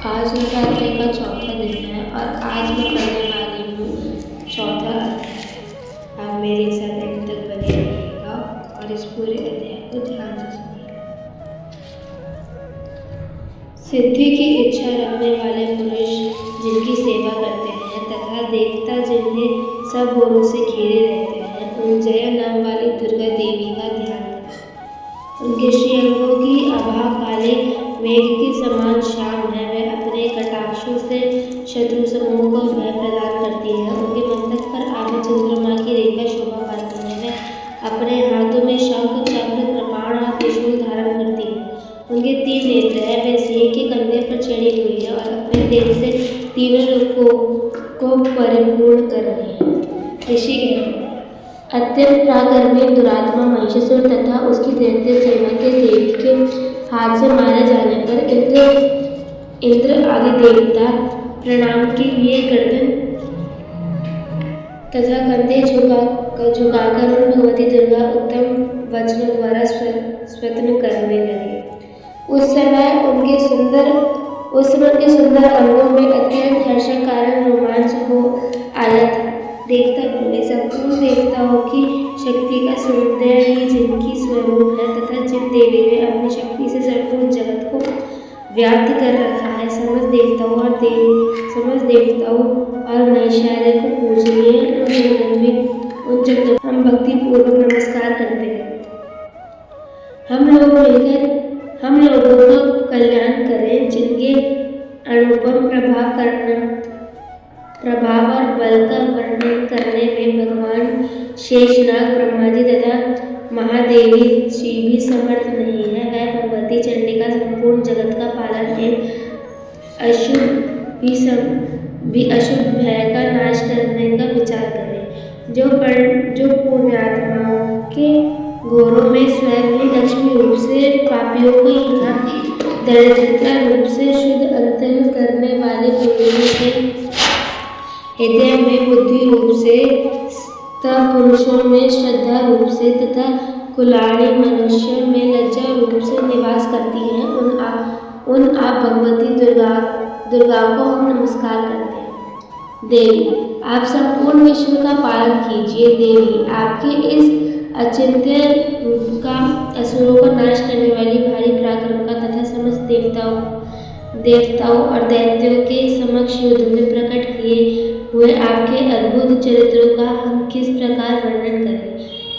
आज नवरात्रि का चौथा दिन है और आज मैं करने वाली हूँ चौथा अध्याय। आप मेरे साथ अंत तक बने रहिएगा और इस पूरे अध्याय को ध्यान से सुनिए। सिद्धि की इच्छा रखने वाले पुरुष जिनकी सेवा करते हैं तथा देवता जिन्हें सब ओरों से घेरे रहते हैं, उन जया नाम वाली दुर्गा देवी का ध्यान करें। उनके श्रीअंगों की आभा काले मेघ के समान श्याम है। वह अपने कटाक्षों से शत्रु समूह को भय प्रदान करती है। उनके मस्तक पर आभा चंद्रमा की रेखा शोभा पाती है। वह अपने हाथों में शंख, चक्र, कृपाण और त्रिशूल धारण करती है। उनके 3 नेत्र है। वह सिंह के कंधे पर चढ़ी हुई है और अपने तेज से तीनों लोकों को परिपूर्ण कर रही है। ऋषि कहते हैं, अत्यंत प्राकर्मी दुरात्मा महिषासुर तथा उसकी दैत्य सेना के देवी के हाथ से मारे जाने पर इंद्र आदि देवता प्रणाम के लिए गर्दन तथा कंधे झुकाकर उन भगवती दुर्गा उत्तम वचनों द्वारा स्तुति करने लगे। उस समय उनके सुंदर अंगों में अत्यंत हर्ष के कारण रोमांच हो आया था। देवता बोले, संपूर्ण देवताओं की शक्ति का सौंदर्य ही जिनकी स्वरूप है तथा जिन देवी ने अपनी शक्ति से संपूर्ण जगत को व्याप्त कर रखा है, समस्त देवताओं और नैशार्य को पूजनीय उन जगदम्बे हम भक्ति पूर्वक नमस्कार करते हैं। हम लोग मिलकर हम लोगों का कल्याण करें। जिनके अनुपम प्रभाव और बल का वर्णन करने में भगवान शेषनाग, ब्रह्मा जी तथा महादेवी जी भी समर्थ नहीं है, वह भगवती चंडिका संपूर्ण जगत का पालन एवं अशुभ भय का नाश करने का विचार करें। जो पुण्यात्माओं के घोरों में स्वयं ही लक्ष्मी रूप से पापियों को यहाँ दरिद्रता रूप से शुद्ध अंतः करने वाले पुरुषों के हृदय में बुद्धि रूप से, पुरुषों में श्रद्धा रूप से तथा कुलाड़ी मनुष्य में लज्जा रूप से निवास करती हैं, उन आप भगवती दुर्गा को हम नमस्कार करते हैं। देवी, आप संपूर्ण विश्व का पालन कीजिए। देवी, आपके इस अचिंत्य रूप का असुरों को नाश करने वाली भारी पराक्रम का तथा समस्त देवताओं और दैत्यों के समक्ष युद्ध में प्रकट किए हुए आपके अद्भुत चरित्रों का हम किस प्रकार वर्णन करें।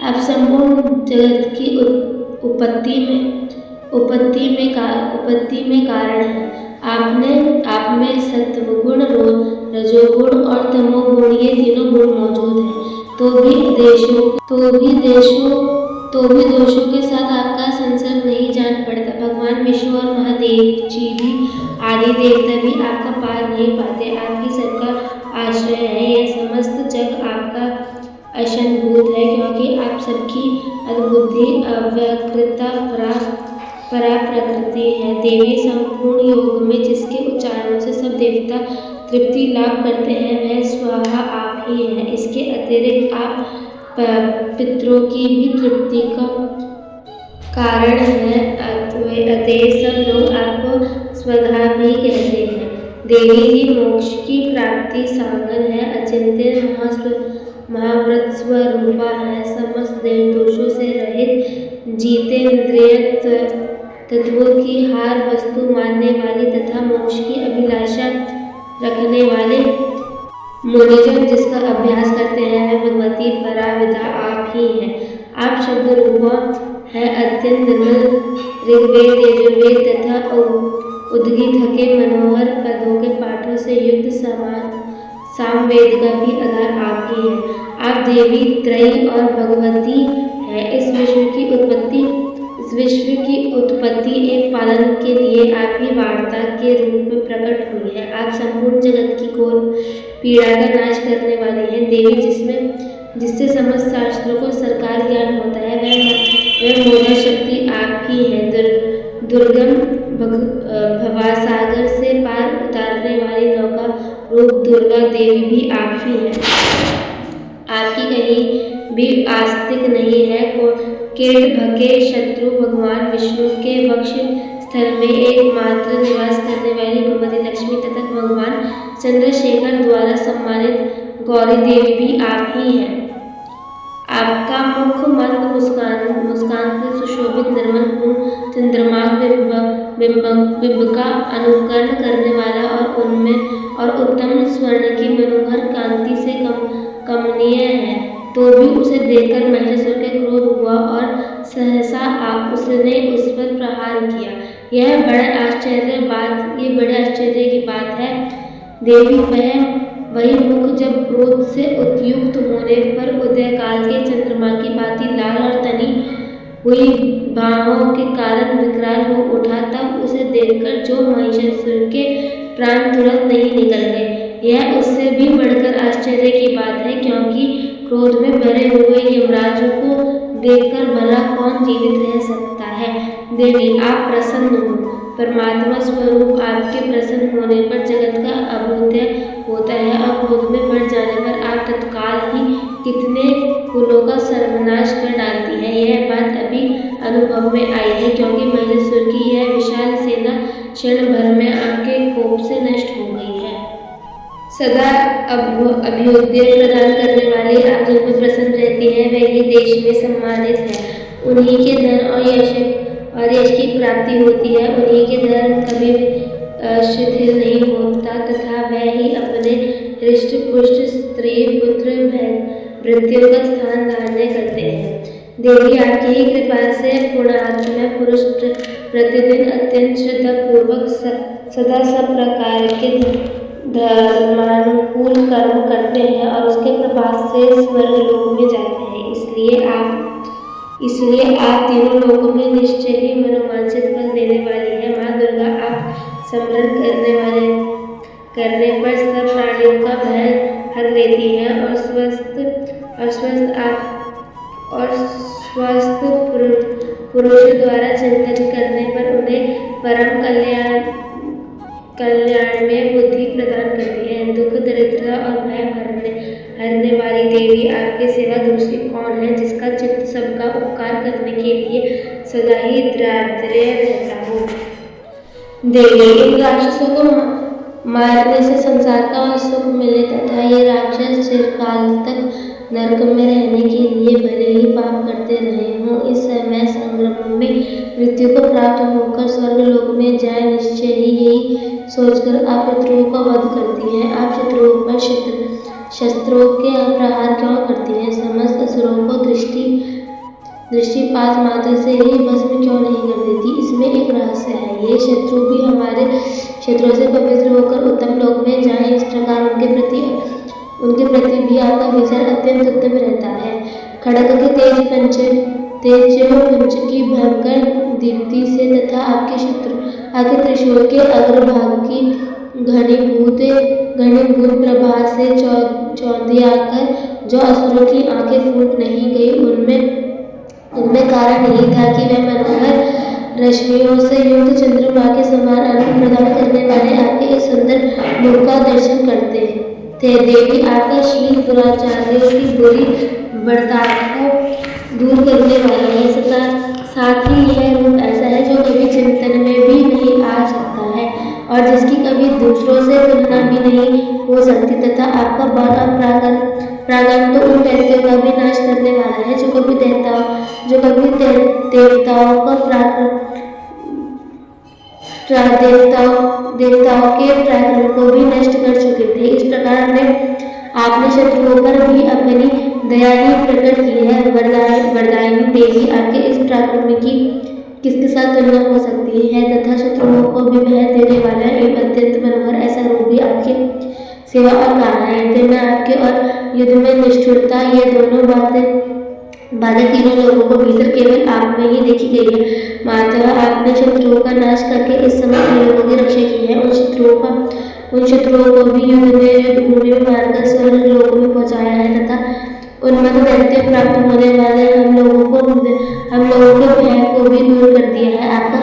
आप संपूर्ण जगत की उत्पत्ति में कारण हैं। आप में सत्वगुण, रजोगुण और तमोगुण ये तीनों गुण मौजूद हैं। तो भी दोषों के साथ आपका संसर्ग नहीं जान पड़ता। भगवान विष्णु और महादेव जी भी आदि देवता भी आपका पार नहीं पाते। आपकी सबका आश्रय है। यह समस्त जग आपका अशनभूत है, क्योंकि आप सबकी अद्भुति, अव्यकृता, परा प्रकृति है। देवी, संपूर्ण योग में जिसके उच्चारणों से सब देवता तृप्ति लाभ करते हैं, वह स्वाहा आप ही हैं। इसके अतिरिक्त आप पितरों की भी तृप्ति का कारण है। अतएव सब लोग आपको स्वधा भी कहते हैं। देवी जी मोक्ष की प्राप्ति साधन है। अचिंत्य महाव्रत स्वरूपा है। समस्त दोषों से रहित, जितेंद्रिय, तत्वों की हार वस्तु मानने वाली तथा मोक्ष की अभिलाषा रखने वाले मुनिजन जिसका अभ्यास करते हैं, वह भगवती पराविद्या आप ही हैं। आप शब्द रूपा है। अत्यंत निर्मल ऋग्वेद, यजुर्वेद तथा उद्गीत के मनोहर पदों के पाठों से युक्त सामवेद का भी आधार आप ही हैं। आप देवी त्रयी और भगवती हैं। इस विश्व की उत्पत्ति एवं पालन के लिए आप ही वार्ता के रूप में प्रकट हुई है। आप संपूर्ण जगत की घोर पीड़ा का नाश करने वाली हैं। देवी, जिससे समस्त शास्त्रों को सरकार ज्ञान होता है, वह मोदा शक्ति आप ही है। दुर्गम भवसागर से पार उतारने वाली नौका रूप दुर्गा देवी भी आप ही है। आपकी कहीं भी आस्तिक नहीं है। केट भके शत्रु भगवान विष्णु के वक्ष स्थल में एकमात्र निवास करने वाली भगवती लक्ष्मी तथा भगवान चंद्रशेखर द्वारा सम्मानित गौरी देवी भी आप ही हैं। आपका मुख मंद मुस्कान से सुशोभित निर्मल पूर्ण चंद्रमार्ग बिंब का अनुकरण करने वाला और उत्तम स्वर्ण की मनोहर कांति से कमनीय है, तो भी उसे देखकर महिषासुर के क्रोध हुआ और सहसा उसने उस पर प्रहार किया। ये बड़े आश्चर्य की बात है देवी। वही मुख जब क्रोध से उत्युक्त होने पर उदयकाल के चंद्रमा की भांति लाल और तनी हुई बाहों के कारण विकराल हो उठा, तब उसे देखकर जो महिषासुर के प्राण तुरंत नहीं निकल गए। यह उससे भी बढ़कर आश्चर्य की बात है, क्योंकि क्रोध में भरे हुए यमराज को देखकर भला कौन जीवित रह सकता है। देवी आप प्रसन्न हो। परमात्मा स्वरूप आपके प्रसन्न होने पर जगत का अभ्युदय होता है और क्रोध में बढ़ जाने पर आप तत्काल ही कितने कुलों का सर्वनाश कर डालती हैं। यह बात अभी अनुभव में आई है, क्योंकि महिषासुर की यह विशाल सेना क्षण भर में आपके कोप से नष्ट हो गई है। सदा अभ्युदय प्रदान करने वाले आप जिन पर प्रसन्न रहती हैं वे ही देश में सम्मानित हैं। उन्हीं के धन और यश की प्राप्ति होती है। उन्हीं के धन कभी शिथिल नहीं होता तथा वह ही अपने हृष्ट पुष्ट स्त्री पुत्र भृत्यों का स्थान धारण करते हैं। देवी आपकी ही कृपा से पुण्यात्मा पुरुष प्रतिदिन अत्यंत श्रद्धा पूर्वक सदा सब प्रकार के धर्मानुकूल कर्म करते हैं और उसके प्रभाव से स्वर्गलोक में जाते हैं। इसलिए आप तीनों लोगों में निश्चय ही मनोवांछित फल देने वाली है। माँ दुर्गा आप स्मरण करने पर सब प्राणियों का भय हर लेती है और स्वस्थ पुरुष द्वारा चिंतन करने पर उन्हें परम कल्याण में बुद्धि प्रदान करती है। दुख दरिद्रता और भय हरने वाली देवी आपके सिवा दूसरी कौन है, जिसका चित्त सबका उपकार करने के लिए सदा ही द्राद्य रहता हो। देवी इन राक्षसों को मारने से संसार का सुख मिले तथा ये राक्षस चिरकाल तक नरक में रहने के लिए भले ही पाप करते रहे हों, इस समय संग्राम में मृत्यु को प्राप्त होकर स्वर्गलोक में जाए, निश्चय ही यही सोचकर आप शत्रुओं का वध करती हैं। आप शत्रुओं पर शस्त्रों के प्रहार क्यों करती हैं? समस्त असुरों को दृष्टिपात मात्र से ही भस्म क्यों नहीं कर देती? इसमें एक रहस्य है। ये शत्रु भी हमारे शत्रुओं से पवित्र होकर उत्तम लोक में जाएं, इस प्रकार उनके प्रति भी आपका विचार अत्यंत उत्तम रहता है। खड्ग के तेज पंच की भयंकर दीप्ति से तथा आपके त्रिशूल के अग्रभाग की घनीभूत प्रभा से चौंधियाकर जो असुरों की आंखें फूट नहीं गई, उनमें कारण यही था कि वे मनोहर रश्मियों से युक्त चंद्रमा के समान आनंद प्रदान करने वाले आपके इस सुंदर मुख का दर्शन करते थे। देवी आपका शील दुराचार्यों की बुरी बर्ताव को दूर करने वाला है। साथ ही यह रूप ऐसा है जो कभी चिंतन में भी नहीं आ सकता है और जिसकी कभी दूसरों से तुलना भी नहीं हो सकती, तथा आपका बल और प्रागण तो उन दैत्यों का भी नाश करने वाला है जो कभी देवताओं के पराक्रम को भी नष्ट कर चुके थे। इस प्रकार आपने शत्रुओं पर भी अपनी दया ही प्रकट की है। वरदायिनी देवी आपके इस पराक्रम की किसके साथ तुलना हो सकती है तथा शत्रुओं को भी भय देने वाला एवं अत्यंत मनोहर ऐसा रूप भी आपके सिवा और कहाँ है? में आपके और युद्ध में निष्ठुरता, ये दोनों बातें तीनों लोगों को भीतर केवल आप में ही देखी गई है। माता आपने शत्रुओं का नाश करके इस समय लोगों की रक्षा की है। उन शत्रुओं को भी युद्ध भूमि में मारकर स्वर्ग लोक में पहुंचाया है तथा उनमें दैत्य प्राप्त होने वाले हम लोगों के भय को भी दूर कर दिया है। आपको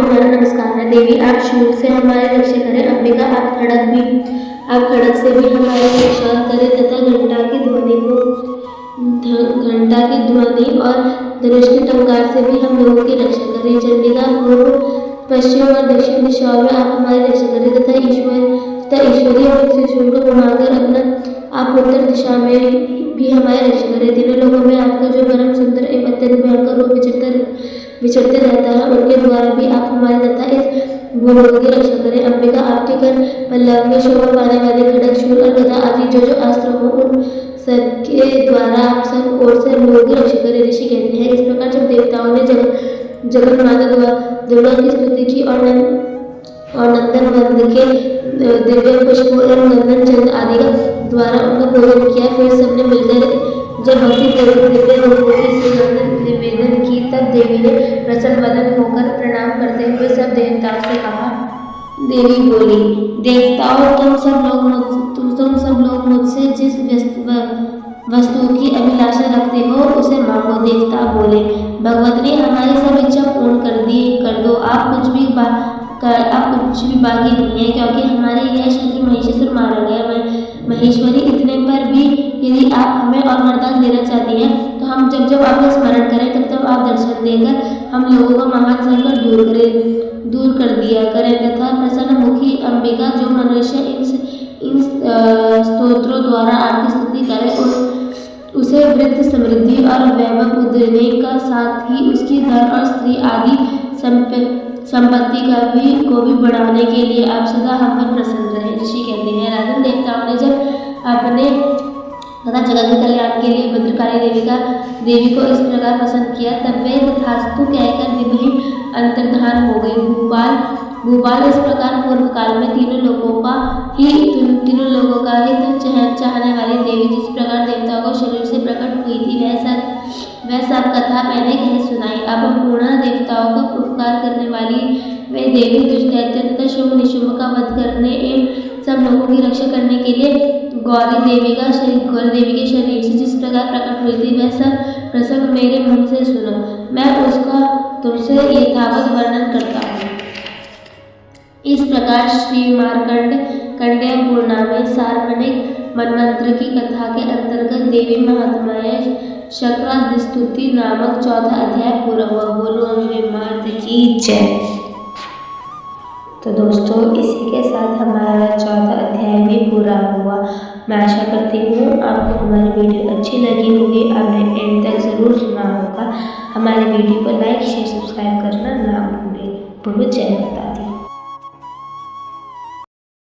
हमारा नमस्कार है। देवी आप शूल से हमारी रक्षा करें। अंबिका आप खड़ग से भी हमारी रक्षा करें तथा घंटा की ध्वनि और धनुष की टंकार से भी हम लोगों की रक्षा करें। चंडिका पश्चिम और दक्षिण दिशाओं में आप हमारी रक्षा करें तथा ईश्वरीय शक्तियों को घुमाकर अपना आप उत्तर दिशा में भी हमारी रक्षा करें। तीनों लोगों में आपका जो परम सुंदर एवं अत्यंत भयंकर रूप विचरते रहता है, उनके द्वारा भी आप हमारी तथा इस भूलोक की रक्षा करें। अंबिका, आपके कर पल्लव में शोभा पाने वाले खड्ग, शूल और गदा आदि जो अस्त्र हो, उन सबके द्वारा आप सब ओर से लोगों की रक्षा करें। ऋषि कहते हैं, इस प्रकार जब देवताओं ने जगन माता दुर्गा की स्तुति की और नंदन वंद के दिव्य पुष्प एवं गंधन चंद आदि द्वारा उनका पूजन किया, फिर सबने मिलकर जब भक्ति दिव्य रूपों से निवेदन की, तब देवी ने प्रसन्न वदन होकर प्रणाम करते हुए सब देवताओं से कहा। देवी बोली, देवताओं, तुम सब लोग मुझसे जिस वस्तु की अभिलाषा रखते हो उसे मांगो। देवता बोले, भगवती, हमारी सब इच्छा पूर्ण कर दो। आप कुछ भी बाकी नहीं है, क्योंकि हमारे यह शत्रु महिषासुर मारा गया। महेश्वरी, इतने पर भी यदि आप हमें और वरदान देना चाहती हैं तो हम जब आपका स्मरण करें तब आप दर्शन देकर हम लोगों का महान संकट दूर कर दिया करें तथा प्रसन्न मुखी अंबिका, जो मनुष्य इन स्तोत्रों द्वारा आपकी स्तुति करे और उसे वृद्ध समृद्धि और वैभव देने का साथ ही उसकी धन और स्त्री आदि संपत्ति को भी बढ़ाने के लिए आप सदा हम पर प्रसन्न रहे। ऋषि कहते हैं, राजन, देवताओं ने जब अपने तथा जगत के कल्याण के लिए भद्रकाली देवी को इस प्रकार प्रसन्न किया, तब वे तथास्तु कहकर दिव्य अंतर्धान हो गई। भूपाल, इस प्रकार पूर्व काल में तीनों लोगों का हित चाहने वाली देवी जिस प्रकार देवताओं को शरीर से प्रकट हुई थी, वह सब कथा मैंने कह सुनाई। अब पूर्ण देवताओं का उपकार करने वाली वे देवी दुष्दैत्य तथा शुंभ निशुंभ का वध करने एवं सब लोगों की रक्षा करने के लिए गौरी देवी के शरीर से जिस प्रकार प्रकट हुई थी, वह सब प्रसंग मेरे मुंह से सुनो। मैं उसका तुमसे यथावत वर्णन करता हूँ। इस प्रकार श्री मार्कंडेय पुराण में सार्वजनिक मनमंत्र की कथा के अंतर्गत देवी महात्म्य शक्रादिस्तुति नामक 14 अध्याय पूरा हुआ। बोलो अम्बे मात की जय। तो दोस्तों, इसी के साथ हमारा 14 अध्याय भी पूरा हुआ। मैं आशा करती हूँ आपको हमारी वीडियो अच्छी लगी होगी, आपने एंड तक ज़रूर सुना होगा। हमारे वीडियो को लाइक, शेयर, सब्सक्राइब करना ना भूलें। बोलो जय माता।